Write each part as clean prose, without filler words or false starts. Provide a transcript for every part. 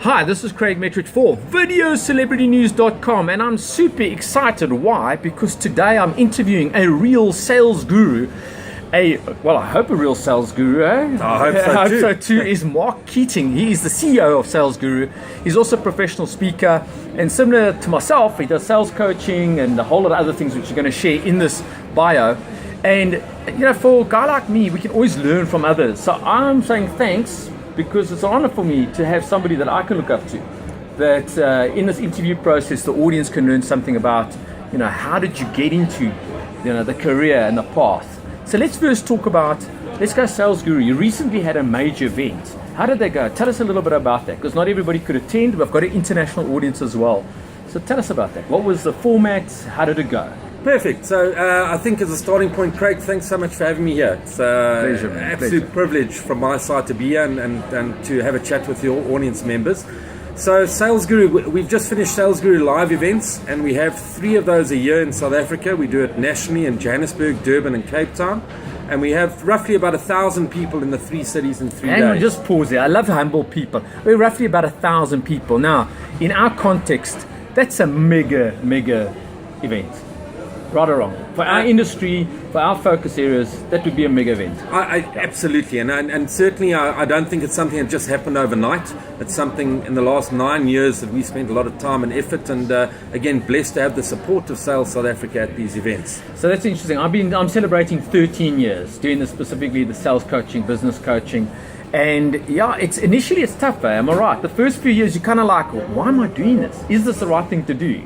Hi, this is Craig Metrowich for VideoCelebrityNews.com, and I'm super excited. Why? Because today I'm interviewing a real sales guru. I hope a real sales guru, eh? I hope so too. Is Mark Keating. He is the CEO of SalesGuru. He's also a professional speaker, and similar to myself, he does sales coaching and a whole lot of other things which you're going to share in this bio. And for a guy like me, we can always learn from others. So I'm saying thanks, because it's an honor for me to have somebody that I can look up to, that in this interview process the audience can learn something about, how did you get into the career and the path. So let's first go SalesGuru. You recently had a major event. How did that go? Tell us a little bit about that, because not everybody could attend. We've got an international audience as well. So tell us about that. What was the format? How did it go? Perfect. So I think as a starting point, Craig, thanks so much for having me here. It's an absolute privilege from my side to be here and to have a chat with your audience members. So SalesGuru, we've just finished SalesGuru live events, and we have 3 of those a year in South Africa. We do it nationally in Johannesburg, Durban and Cape Town. And we have roughly about 1,000 people in the 3 cities in 3 days. And just pause there. I love humble people. We're roughly about 1,000 people. Now, in our context, that's a mega event. Right or wrong? For our industry, for our focus areas, that would be a mega event. Absolutely, and certainly I don't think it's something that just happened overnight. It's something in the last 9 years that we spent a lot of time and effort, and again, blessed to have the support of Sales South Africa at these events. So that's interesting. I'm celebrating 13 years doing this, specifically the sales coaching, business coaching. And it's tough, am I right? The first few years you're kind of like, why am I doing this? Is this the right thing to do?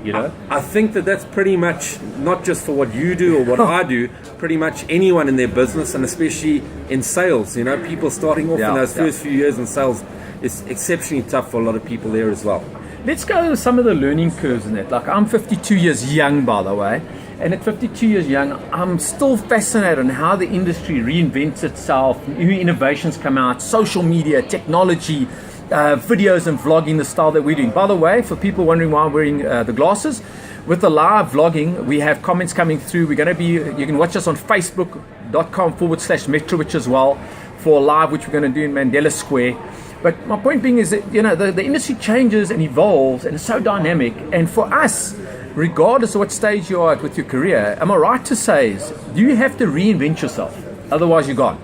I think that's pretty much not just for what you do or what I do, pretty much anyone in their business, and especially in sales. People starting off in those first few years in sales is exceptionally tough for a lot of people there as well. Let's go to some of the learning curves in that. Like, I'm 52 years young, by the way. And at 52 years young, I'm still fascinated on how the industry reinvents itself, new innovations come out, social media, technology, videos and vlogging, the style that we're doing. By the way, for people wondering why I'm wearing the glasses, with the live vlogging, we have comments coming through. You can watch us on Facebook.com/Metrowich as well for a live, which we're going to do in Mandela Square. But my point being is that, the industry changes and evolves, and it's so dynamic. And for us, regardless of what stage you are at with your career, am I right to say, do you have to reinvent yourself? Otherwise you're gone.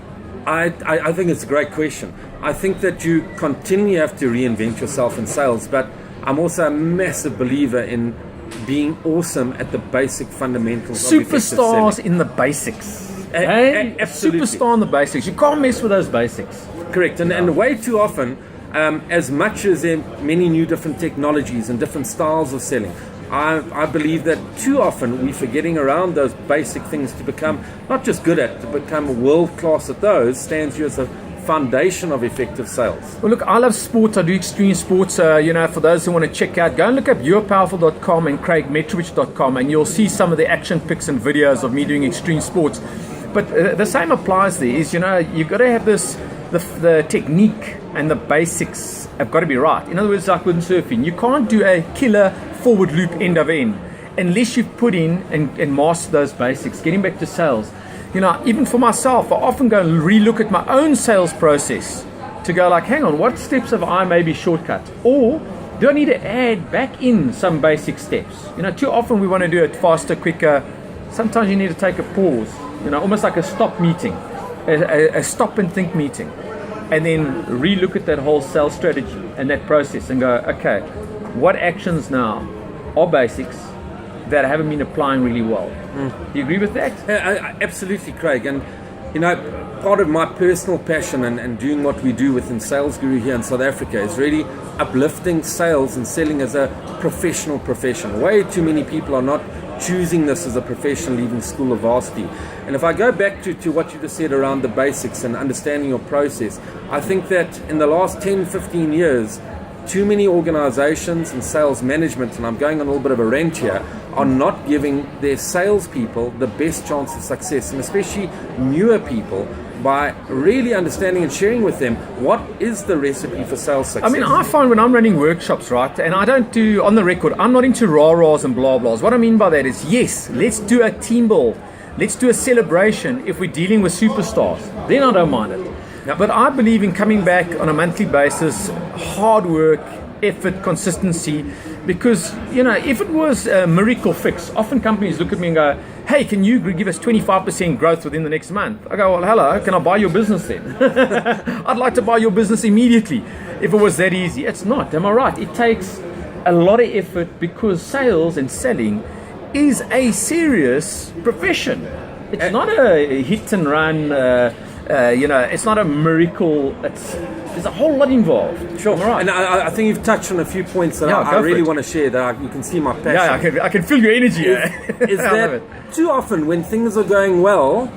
I think it's a great question. I think that you continually have to reinvent yourself in sales, but I'm also a massive believer in being awesome at the basic fundamentals. Superstars in the basics. Absolutely. Superstar in the basics. You can't mess with those basics. Correct. And way too often, as much as there are many new different technologies and different styles of selling, I believe that too often we're forgetting around those basic things to become not just good at, to become world class at those, stands you as a foundation of effective sales. Well, look, I love sports. I do extreme sports. For those who want to check out, go and look up youarepowerful.com and CraigMetrowich.com, and you'll see some of the action pics and videos of me doing extreme sports. But the same applies there. Is you've got to have the technique and the basics have got to be right. In other words, like with surfing, you can't do a killer forward loop end of end unless you've put in and master those basics. Getting back to sales, even for myself, I often go and relook at my own sales process to go like, hang on, what steps have I maybe shortcut, or do I need to add back in some basic steps? Too often we want to do it faster, quicker. Sometimes you need to take a pause, almost like a stop meeting, a stop and think meeting, and then relook at that whole sales strategy and that process and go, okay, what actions now are basics that I haven't been applying really well? Do you agree with that? Absolutely, Craig. And part of my personal passion and doing what we do within SalesGuru here in South Africa is really uplifting sales and selling as a professional profession. Way too many people are not choosing this as a profession, leaving school of varsity. And if I go back to what you just said around the basics and understanding your process, I think that in the last 10, 15 years, too many organizations and sales management, and I'm going on a little bit of a rant here, are not giving their salespeople the best chance of success, and especially newer people, by really understanding and sharing with them what is the recipe for sales success. I find when I'm running workshops, right, and I don't do, on the record, I'm not into rah-rahs and blah-blahs. What I mean by that is, yes, let's do a team build. Let's do a celebration if we're dealing with superstars. Then I don't mind it. Yep. But I believe in coming back on a monthly basis, hard work, effort, consistency. Because, if it was a miracle fix, often companies look at me and go, hey, can you give us 25% growth within the next month? I go, well, hello, can I buy your business then? I'd like to buy your business immediately if it was that easy. It's not, am I right? It takes a lot of effort because sales and selling is a serious profession. It's not a hit and run, it's not a miracle. There's a whole lot involved. Sure. Right. And I think you've touched on a few points that I really want to share that you can see my passion. Yeah, I can feel your energy. Is that too often when things are going well,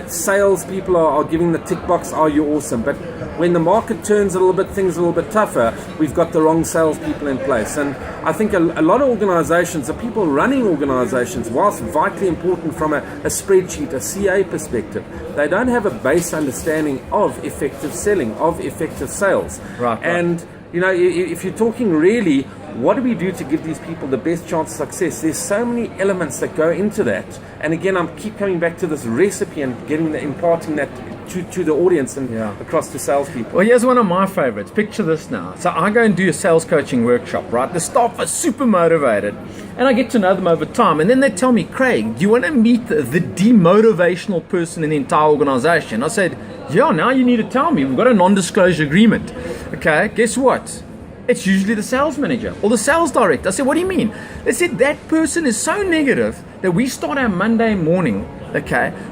sales people are giving the tick box, oh, you're awesome. But when the market turns a little bit, things are a little bit tougher, we've got the wrong sales people in place. And I think a lot of organizations, the people running organizations, whilst vitally important from a spreadsheet, a CA perspective, they don't have a base understanding of effective selling, of effective sales. Right. And, if you're talking really, what do we do to give these people the best chance of success? There's so many elements that go into that. And again, I keep coming back to this recipe and imparting that to the audience and across to salespeople. Well, here's one of my favorites. Picture this now. So I go and do a sales coaching workshop, right? The staff are super motivated and I get to know them over time. And then they tell me, Craig, do you want to meet the demotivational person in the entire organization? I said, yeah, now you need to tell me. We've got a non-disclosure agreement. Okay, guess what? It's usually the sales manager or the sales director. I said, what do you mean? They said that person is so negative that we start our Monday morning,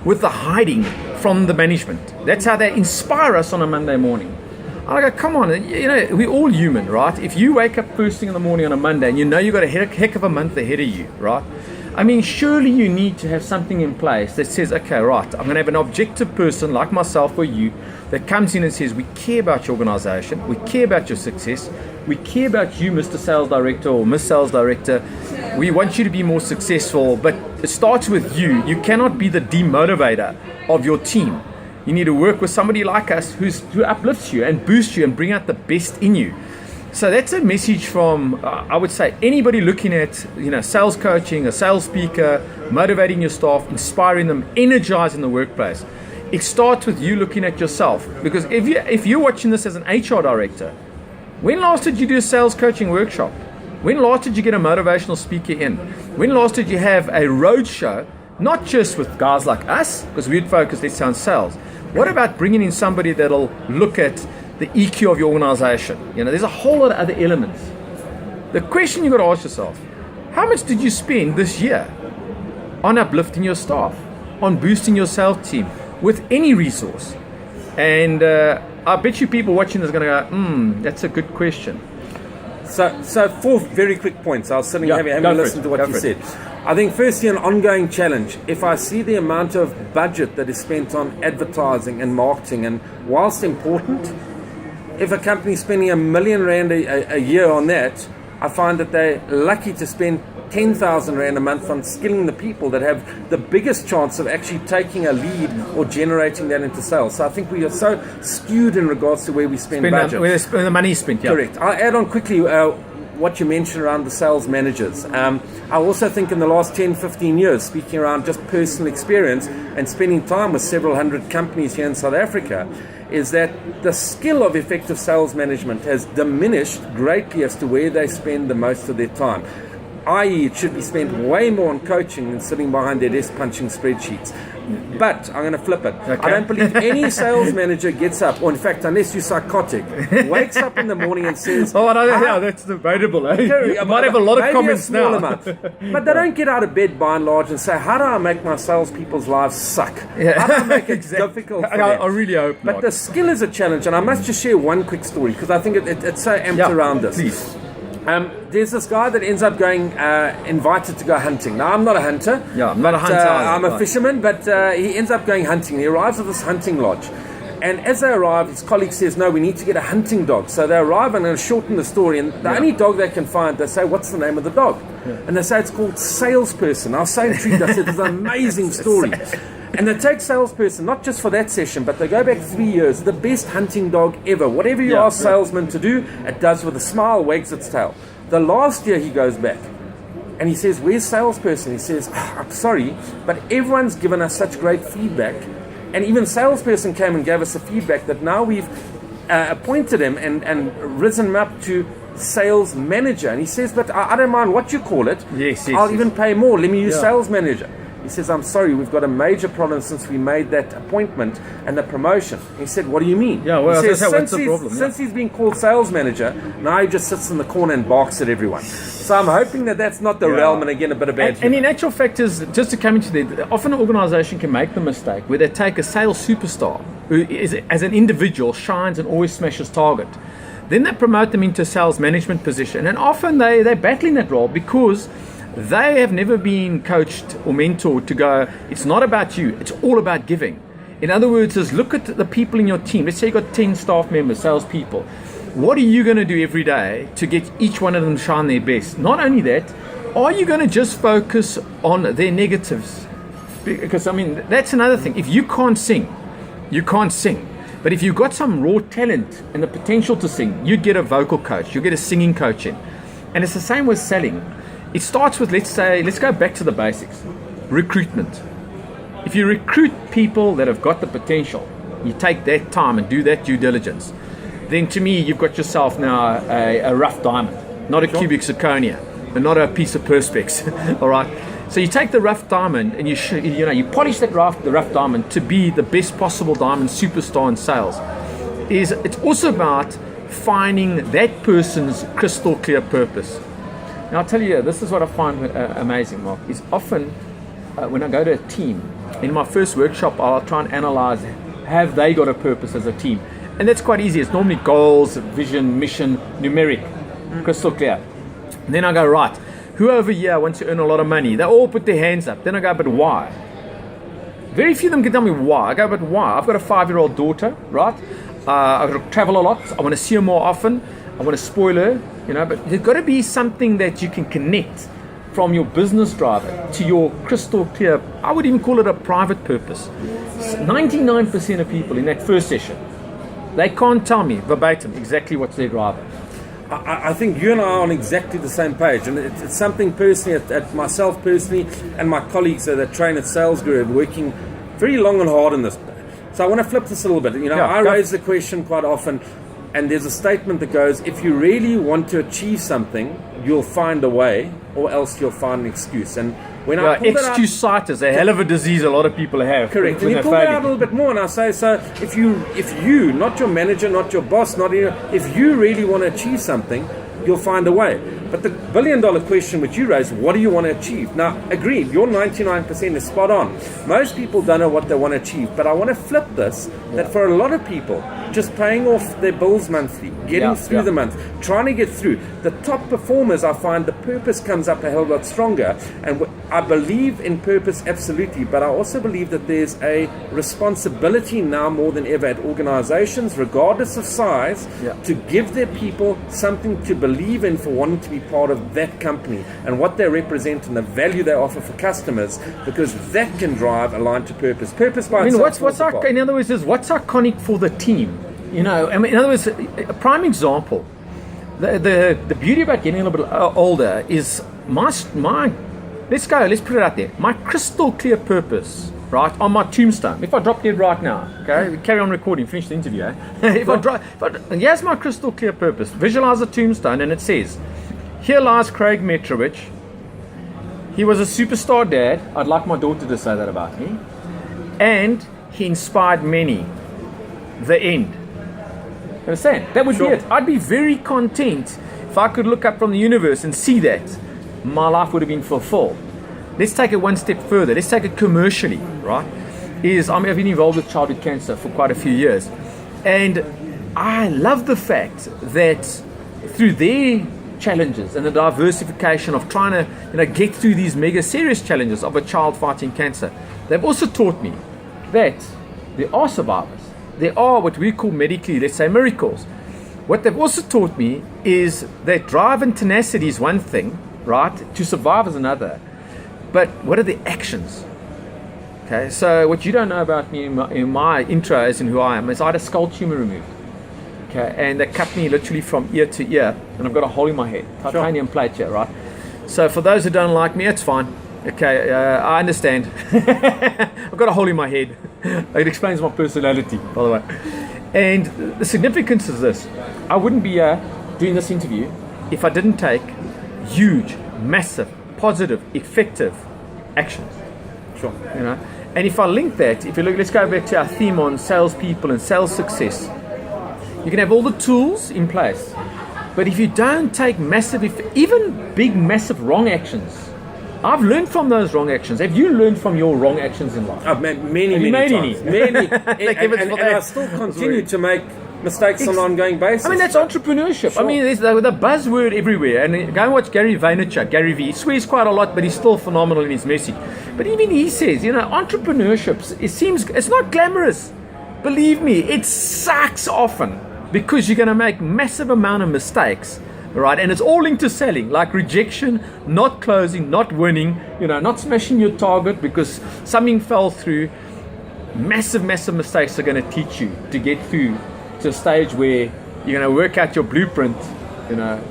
with the hiding from the management. That's how they inspire us on a Monday morning. I go, come on, we're all human, right? If you wake up first thing in the morning on a Monday and you've got a heck of a month ahead of you, right? I mean, surely you need to have something in place that says, okay, right, I'm going to have an objective person like myself or you that comes in and says, we care about your organization, we care about your success, we care about you, Mr. Sales Director or Miss Sales Director. We want you to be more successful, but it starts with you. You cannot be the demotivator of your team. You need to work with somebody like us who uplifts you and boosts you and bring out the best in you. So that's a message from, I would say, anybody looking at, sales coaching, a sales speaker, motivating your staff, inspiring them, energizing the workplace. It starts with you looking at yourself. Because if you're watching this as an HR director, when last did you do a sales coaching workshop? When last did you get a motivational speaker in? When last did you have a road show, not just with guys like us, because we'd focus, let's say, on sales. What about bringing in somebody that'll look at the EQ of your organization? There's a whole lot of other elements. The question you've got to ask yourself, how much did you spend this year on uplifting your staff, on boosting your sales team with any resource? And I bet you people watching this are going to go, that's a good question. So 4 very quick points. I was sitting having listened to what you said. I think firstly an ongoing challenge. If I see the amount of budget that is spent on advertising and marketing, and whilst important, if a company is spending R1 million a year on that, I find that they're lucky to spend 10,000 Rand a month on skilling the people that have the biggest chance of actually taking a lead or generating that into sales. So I think we are so skewed in regards to where we spend budget. Where the money is spent, Correct. I'll add on quickly what you mentioned around the sales managers. I also think in the last 10, 15 years, speaking around just personal experience and spending time with several hundred companies here in South Africa, is that the skill of effective sales management has diminished greatly as to where they spend the most of their time. I.e., it should be spent way more on coaching than sitting behind their desk punching spreadsheets. But I'm going to flip it. Okay. I don't believe any sales manager gets up, or in fact, unless you're psychotic, wakes up in the morning and says, that's debatable. I might have a lot of comments now. Amount. But they don't get out of bed by and large and say, how do I make my salespeople's lives suck? Yeah. How do I make it difficult for them? I really hope not. But the skill is a challenge, and I must just share one quick story because I think it's so amped around this. Please. There's this guy that ends up going invited to go hunting. Now, I'm not a hunter. Yeah, I'm not a hunter. I'm a fisherman, but he ends up going hunting. He arrives at this hunting lodge. And as they arrive, his colleague says, no, we need to get a hunting dog. So they arrive, and I'm going to shorten the story. And the only dog they can find, they say, what's the name of the dog? Yeah. And they say, it's called Salesperson. I was so intrigued. I said, it's an amazing story. And they take Salesperson, not just for that session, but they go back 3 years, the best hunting dog ever. Whatever you ask salesman to do, it does with a smile, wags its tail. The last year he goes back, and he says, where's Salesperson? He says, I'm sorry, but everyone's given us such great feedback. And even Salesperson came and gave us the feedback that now we've appointed him and risen him up to sales manager. And he says, but I don't mind what you call it. Yes, I'll even pay more. Let me use Yeah. sales manager. He says, I'm sorry, we've got a major problem since we made that appointment and the promotion. He said, what do you mean? Yeah, well, he says, what's the problem? Yeah. since he's been called sales manager, now he just sits in the corner and barks at everyone. So I'm hoping that that's not the realm, and again, a bit of bad And in actual fact, is just to come into that, often an organization can make the mistake where they take a sales superstar who is, as an individual, shines and always smashes target. Then they promote them into a sales management position, and often they're battling that role because they have never been coached or mentored to go, it's not about you, it's all about giving. In other words, is look at the people in your team. Let's say you've got 10 staff members, salespeople. What are you going to do every day to get each one of them to shine their best? Not only that, are you going to just focus on their negatives? Because, I mean, that's another thing. If you can't sing, you can't sing. But if you've got some raw talent and the potential to sing, you get a vocal coach, you get a singing coach in. And it's the same with selling. It starts with, let's go back to the basics. Recruitment. If you recruit people that have got the potential, you take that time and do that due diligence, then to me, you've got yourself now a rough diamond, not a cubic zirconia, and not a piece of perspex. All right. So you take the rough diamond and you polish the rough diamond to be the best possible diamond superstar in sales. It's also about finding that person's crystal clear purpose. Now I'll tell you, this is what I find amazing, Mark, is often when I go to a team, in my first workshop, I'll try and analyze, have they got a purpose as a team? And that's quite easy. It's normally goals, vision, mission, numeric, crystal clear. And then I go, right, who over here wants to earn a lot of money? They all put their hands up. Then I go, but why? Very few of them can tell me why. I go, but why? I've got a 5-year-old daughter, right? I've got to travel a lot. I want to see her more often. I want to spoil her, but there's got to be something that you can connect from your business driver to your crystal clear, I would even call it a private purpose. 99% of people in that first session, they can't tell me verbatim exactly what's their driver. I think you and I are on exactly the same page, and it's something personally, at myself personally, and my colleagues that train at SalesGuru are working very long and hard on this. So I want to flip this a little bit. I raise the question quite often, and there's a statement that goes, if you really want to achieve something, you'll find a way, or else you'll find an excuse. And when I pull excuse sight is a hell of a disease a lot of people have. Correct. And you pull that out a little bit more, and I say, so if you, not your manager, not your boss, if you really want to achieve something, you'll find a way. But the billion-dollar question which you raised, what do you want to achieve? Now, agreed, your 99% is spot on. Most people don't know what they want to achieve, but I want to flip this, that for a lot of people, just paying off their bills monthly, getting through the month, trying to get through, the top performers, I find the purpose comes up a hell of a lot stronger. And I believe in purpose, absolutely, but I also believe that there's a responsibility now more than ever at organizations, regardless of size, to give their people something to believe in for wanting to be part of that company and what they represent and the value they offer for customers, because that can drive a line to purpose. Purpose by itself. In other words, what's iconic for the team? In other words, a prime example. The beauty about getting a little bit older is let's put it out there. My crystal clear purpose, right, on my tombstone. If I drop dead right now, okay, carry on recording, finish the interview. Here's my crystal clear purpose. Visualize a tombstone, and it says, "Here lies Craig Metrowich. He was a superstar dad." I'd like my daughter to say that about me. And he inspired many. The end. Understand? That would be it. I'd be very content if I could look up from the universe and see that. My life would have been fulfilled. Let's take it one step further. Let's take it commercially, right? I've been involved with childhood cancer for quite a few years. And I love the fact that through their challenges and the diversification of trying to get through these mega serious challenges of a child fighting cancer, they've also taught me that there are survivors. There are what we call medically, let's say, miracles. What they've also taught me is that drive and tenacity is one thing, right? To survive is another. But what are the actions? Okay, so what you don't know about me in my intro as in who I am is I had a skull tumor removed. Okay, and they cut me literally from ear to ear, and I've got a hole in my head, titanium plate here, right? So for those who don't like me, it's fine. Okay, I understand. I've got a hole in my head. It explains my personality, by the way. And the significance is this: I wouldn't be doing this interview if I didn't take huge, massive, positive, effective actions. Sure. You know, and if I link that, if you look, let's go back to our theme on salespeople and sales success. You can have all the tools in place, but if you don't take massive, even big, massive wrong actions. I've learned from those wrong actions. Have you learned from your wrong actions in life? I've made many Any? times. Many. and I still continue to make mistakes on an ongoing basis. I mean, that's entrepreneurship. Sure. I mean, there's the buzzword everywhere. And go and watch Gary Vaynerchuk, Gary V. He swears quite a lot, but he's still phenomenal in his message. But even he says, entrepreneurship, it's not glamorous. Believe me, it sucks often because you're going to make massive amount of mistakes. Right, and it's all linked to selling, like rejection, not closing, not winning, not smashing your target because something fell through. Massive mistakes are going to teach you to get through to a stage where you're going to work out your blueprint,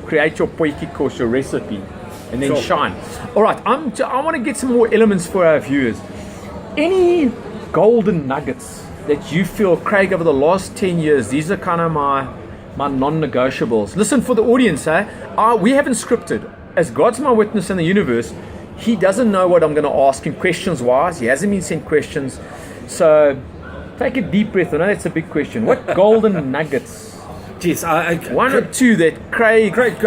create your potjie course, your recipe, and then shine. All right, I want to get some more elements for our viewers. Any golden nuggets that you feel, Craig, over the last 10 years, these are kind of my non-negotiables. Listen, for the audience, we haven't scripted. As God's my witness in the universe, he doesn't know what I'm going to ask him questions-wise. He hasn't been sent questions. So take a deep breath. I know that's a big question. What golden nuggets? Yes, one or two that Craig... Great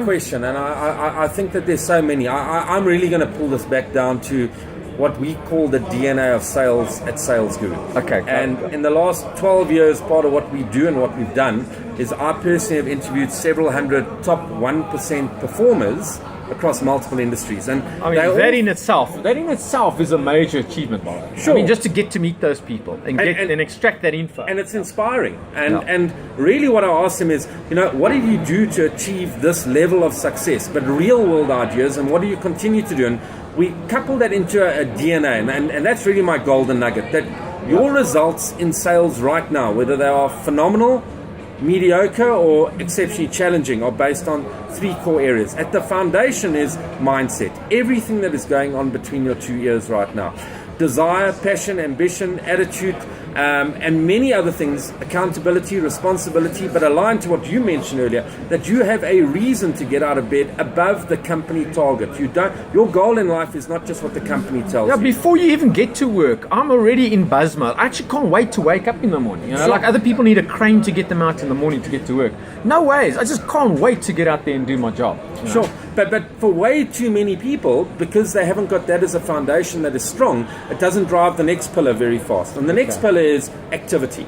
question. And I think that there's so many. I'm really going to pull this back down to what we call the DNA of sales at SalesGuru. Okay. And in the last 12 years, part of what we do and what we've done is I personally have interviewed several hundred top 1% performers across multiple industries. And I mean, that in itself is a major achievement, by the way. Sure. I mean, just to get to meet those people and extract that info. And it's inspiring. And really what I ask them is, what did you do to achieve this level of success? But real world ideas, and what do you continue to do? And we couple that into a DNA, and that's really my golden nugget, that your results in sales right now, whether they are phenomenal, mediocre, or exceptionally challenging, are based on three core areas. At the foundation is mindset. Everything that is going on between your two ears right now. Desire, passion, ambition, attitude, and many other things, accountability, responsibility, but aligned to what you mentioned earlier, that you have a reason to get out of bed above the company target. Your goal in life is not just what the company tells you. Before you even get to work, I'm already in buzz mode. I actually can't wait to wake up in the morning. Sure. Like other people need a crane to get them out in the morning to get to work. No ways. I just can't wait to get out there and do my job. Sure. But for way too many people, because they haven't got that as a foundation that is strong, it doesn't drive the next pillar very fast. And the next pillar is activity.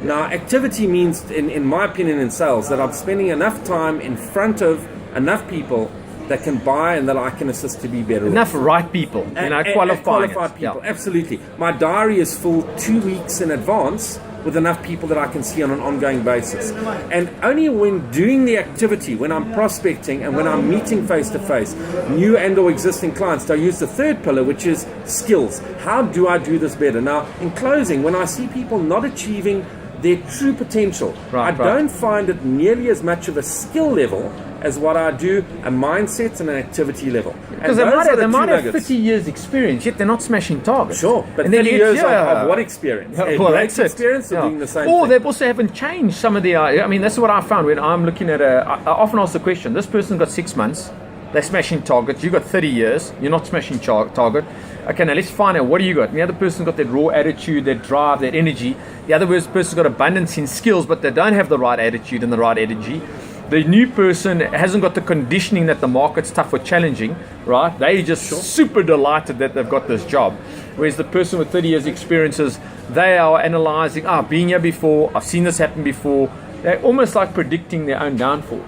Now, activity means, in my opinion, in sales, that I'm spending enough time in front of enough people that can buy and that I can assist to be better. Enough right people, qualified people. Absolutely. My diary is full 2 weeks in advance with enough people that I can see on an ongoing basis. And only when doing the activity, when I'm prospecting and when I'm meeting face to face, new and or existing clients, do I use the third pillar, which is skills. How do I do this better? Now, in closing, when I see people not achieving their true potential, I don't find it nearly as much of a skill level as what I do a mindset and an activity level. Because they might have 50 years experience, yet they're not smashing targets. Sure, but 30 years of what experience? Well, that's experience of doing the same Or thing. they also haven't changed some of their... I mean, that's what I found when I'm looking at I often ask the question, this person got 6 months, they're smashing targets, you got 30 years, you're not smashing target. Okay, now let's find out, what do you got? And the other person got that raw attitude, that drive, that energy. The other person's got abundance in skills, but they don't have the right attitude and the right energy. The new person hasn't got the conditioning that the market's tough or challenging, right? They're just super delighted that they've got this job. Whereas the person with 30 years experiences, they are analyzing, I've been here before, I've seen this happen before. They're almost like predicting their own downfall.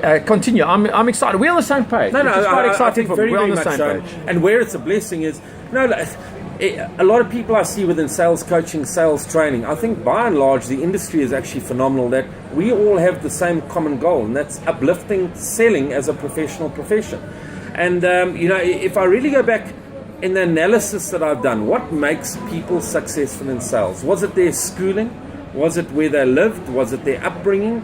Continue. I'm excited. We're on the same page. No, it's quite exciting for me. We're on the much same so. page. And where it's a blessing is, a lot of people I see within sales coaching, sales training, I think by and large the industry is actually phenomenal, that we all have the same common goal, and that's uplifting selling as a professional profession. And if I really go back in the analysis that I've done, what makes people successful in sales? Was it their schooling? Was it where they lived? Was it their upbringing?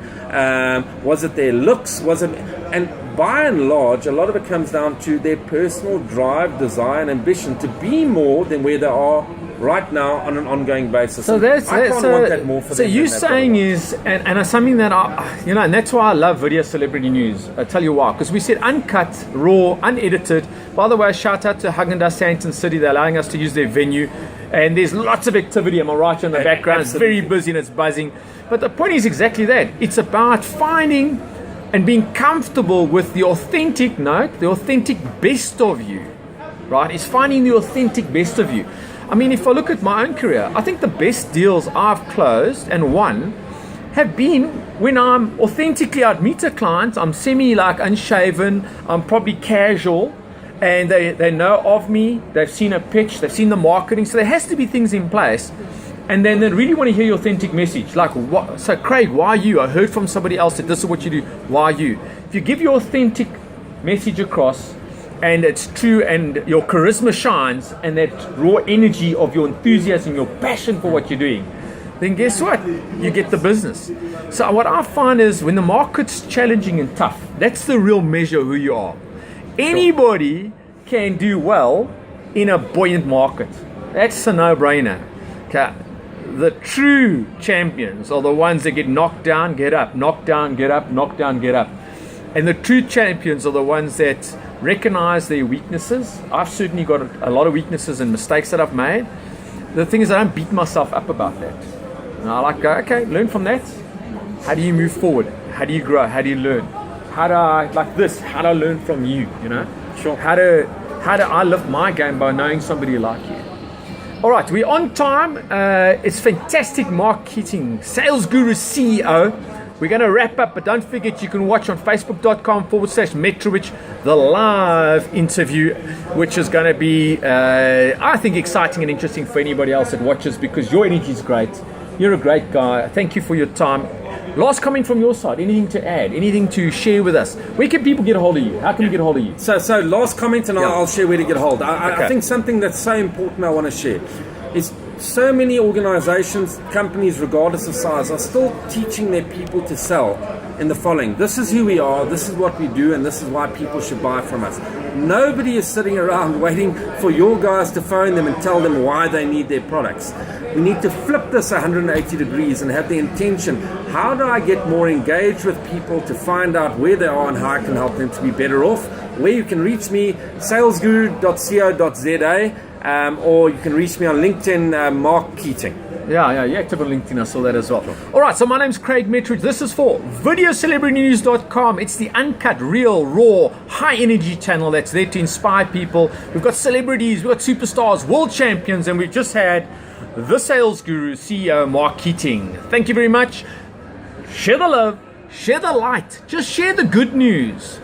Was it their looks? And by and large, a lot of it comes down to their personal drive, desire, and ambition to be more than where they are right now on an ongoing basis. So I can't want that more for so them. you're than saying is, and it's something that and that's why I love video celebrity news. I'll tell you why, because we said uncut, raw, unedited. By the way, shout out to Haagen-Dazs Sainton City. They're allowing us to use their venue, and there's lots of activity. Am I right in the background? Absolutely. It's very busy and it's buzzing. But the point is exactly that. It's about finding and being comfortable with the authentic best of you, right? It's finding the authentic best of you. I mean, if I look at my own career, I think the best deals I've closed and won have been when I'm authentically, I'd meet a client, I'm unshaven, I'm probably casual, and they know of me, they've seen a pitch, they've seen the marketing, so there has to be things in place. And then they really want to hear your authentic message. Like, what? So Craig, why are you? I heard from somebody else that this is what you do. Why are you? If you give your authentic message across, and it's true, and your charisma shines, and that raw energy of your enthusiasm, your passion for what you're doing, then guess what? You get the business. So what I find is when the market's challenging and tough, that's the real measure of who you are. Anybody can do well in a buoyant market. That's a no-brainer. Okay. The true champions are the ones that get knocked down, get up, knocked down, get up, knocked down, get up. And the true champions are the ones that recognize their weaknesses. I've certainly got a lot of weaknesses and mistakes that I've made. The thing is, I don't beat myself up about that. And I go, okay, learn from that. How do you move forward? How do you grow? How do you learn? How do I, like this, how do I learn from you, Sure. How do I lift my game by knowing somebody like you? All right, we're on time. It's fantastic. Mark Keating, SalesGuru CEO. We're going to wrap up, but don't forget you can watch on facebook.com/Metrowich the live interview, which is going to be, I think, exciting and interesting for anybody else that watches, because your energy is great. You're a great guy. Thank you for your time. Last comment from your side. Anything to add? Anything to share with us? Where can people get a hold of you? How can we get a hold of you? So last comment, and I'll share where to get a hold. Okay. I think something that's so important I want to share is so many organizations, companies, regardless of size, are still teaching their people to sell in the following. This is who we are, this is what we do, and this is why people should buy from us. Nobody is sitting around waiting for your guys to phone them and tell them why they need their products. We need to flip this 180 degrees and have the intention, how do I get more engaged with people to find out where they are and how I can help them to be better off? Where you can reach me, salesguru.co.za, or you can reach me on LinkedIn, Mark Keating. Yeah, you're active on LinkedIn. I saw that as well. All right, so my name's Craig Metrowich. This is for videocelebritynews.com. It's the uncut, real, raw, high-energy channel that's there to inspire people. We've got celebrities, we've got superstars, world champions, and we've just had the Sales Guru, CEO Mark Keating. Thank you very much. Share the love, share the light, just share the good news.